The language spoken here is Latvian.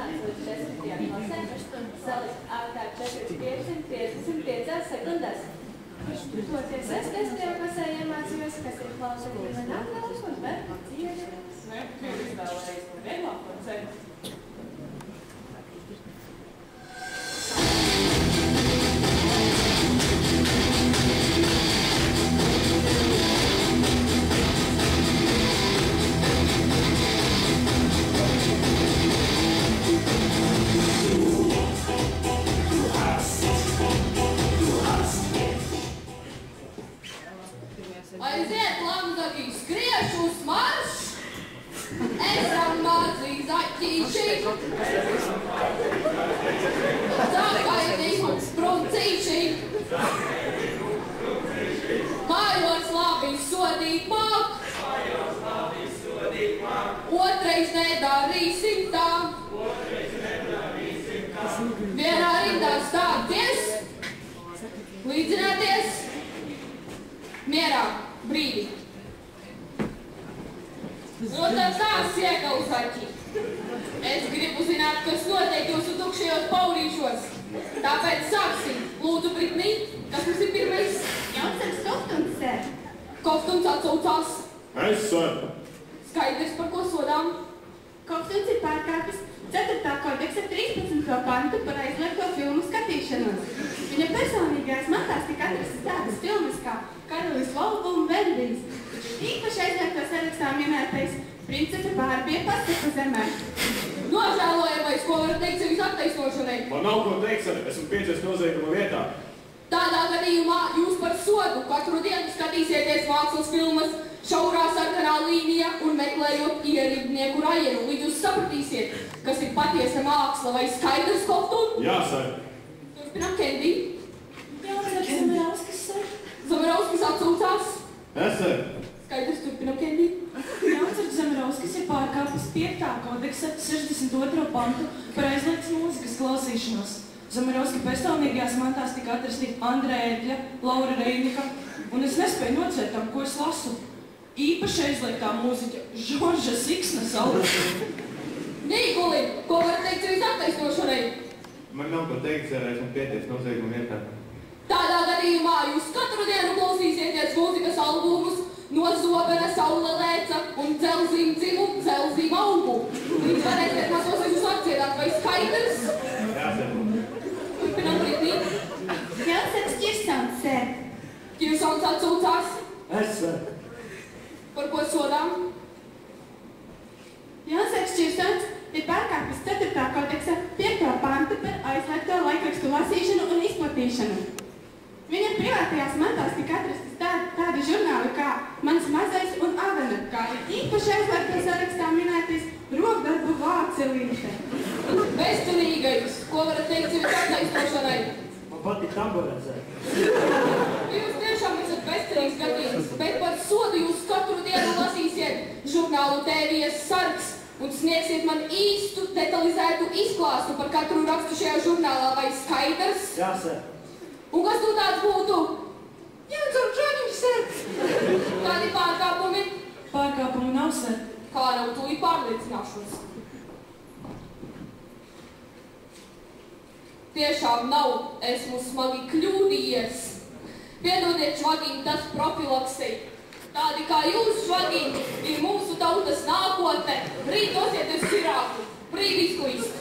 nonāca līdz 10. klasē, salikt ārtā 4,555 sekundēs. Toties es 10. klasē iemācījos, kas ir klausība nākās un bet dzievi. Ne, ir izvēlējies par vieglāko ceļu. Aiziet, lamzagi, skrieš uz marš! Esam mazi zaķīši! Zakaidīši, spruncīši! Mājos labi sodīt māk! Otrais nedarīsim tā! Vienā rindā stāties! Līdzināties! Mierā, brīdi. Nu tad tās iekalu zaķi. Es gribu zināt, kas notiek jūsu tukšajos paurīšos. Tāpēc sāksim. Lūdzu, Britnī, kas mums ir pirmais? Jautājums Koftuns, sēr. Koftuns atsaucās. Es, sēr. Skaidrs, par ko sodām? Koftuns ir pārkāpis 4. kodeksa 13. pantu par aizliegto filmu skatīšanos. Viņa personīgajās mantās tika atrastas tādas filmas kā Karalis Volva un Vendijs, taču īpaši aizliegto sarakstā minētais Princese Bārbija pasaku zemē. Nožēlojamais, ko var teikt sevis attaisnošanai? Man nav ko teikt, sēr. Esmu piecies nozieguma vietā. Tādā gadījumā jūs par sodu katru dienu skatīsieties mākslas filmas Šaurā sarkanā līnija un meklējot ierīdnieku rajienu, līdz jūs sapratīsiet, kas ir patiesa māksla vai skaidrs, Koftun? Jā, sēr. Turpinām, Kendi. Zamarovskis, sēr. Zamarovskis atsaucās. Es, sēr. Skaidrs, turpinām, Kendi. Jānis Zamarovskis ir pārkāpis 5. kodeksa 62. pantu par aizliegtas mūzikas klausīšanos. Zamarovska personīgajās mantās tika atrasti Andreja Ērģļa, Laura Reinika, un es nespēju nocēt tam, ko es lasu. Īpaši aizliegtā mūziķa Žorža Siksna saulē. Nīguli, ko var teikt sevis attaisnošanai? Man nav ko teikt, sēr. Esmu piecies nozieguma vietā. Tādā gadījumā jūs katru dienu klausīsieties mūzikas albumus no Zobena Saula Lēca un Dzelzīm dzimu, Dzelzīm augu. Līdz varēsiet mazos jūs atdziedāt, vai skaidrs? Jā, sēr. Turpinām, Britnī. Jautājums Ķirsons, sēr. Ķirsons atsaucās. Es, sēr. Par ko sodām? Jautājums Ķirsons ir pārkāpis 4. kodeksa 5. pantu par aizliegto laikrakstu lasīšanu un izplatīšanu. Viņa privātajās mantās tika atrastas tādi žurnāli kā Mans mazais un Avena, kā ir īpaši aizliegto sarakstā minētais rokdarbu vācelīte. Bezcerīgais, ko varat teikt sevis attaisnošanai? Man patīk tamborēt, sēr. Jūs tiešām esat bezcerīgs gadījums, bet par sodu jūs katru dienu lasīsiet žurnālu Tēvijas sargs un sniegsiet man īstu, detalizētu izklāstu par katru rakstu šajā žurnālā, vai skaidrs? Jā, sēr. Un kas tu tāds būtu? Jānis Žoržaņš, sēr. Kādi pārkāpumi? Pārkāpumu nav, sēr. Kā nav tūlīt pārliecināšos? Tiešām nav, esmu smagi kļūdījies. Piedodiet, švagīni, tas profilaksei. Tādi kā jūs, švagīni, ir mūsu tautas nākotne. Rīt dosiet uz Irāku. Brīvīsku īstu.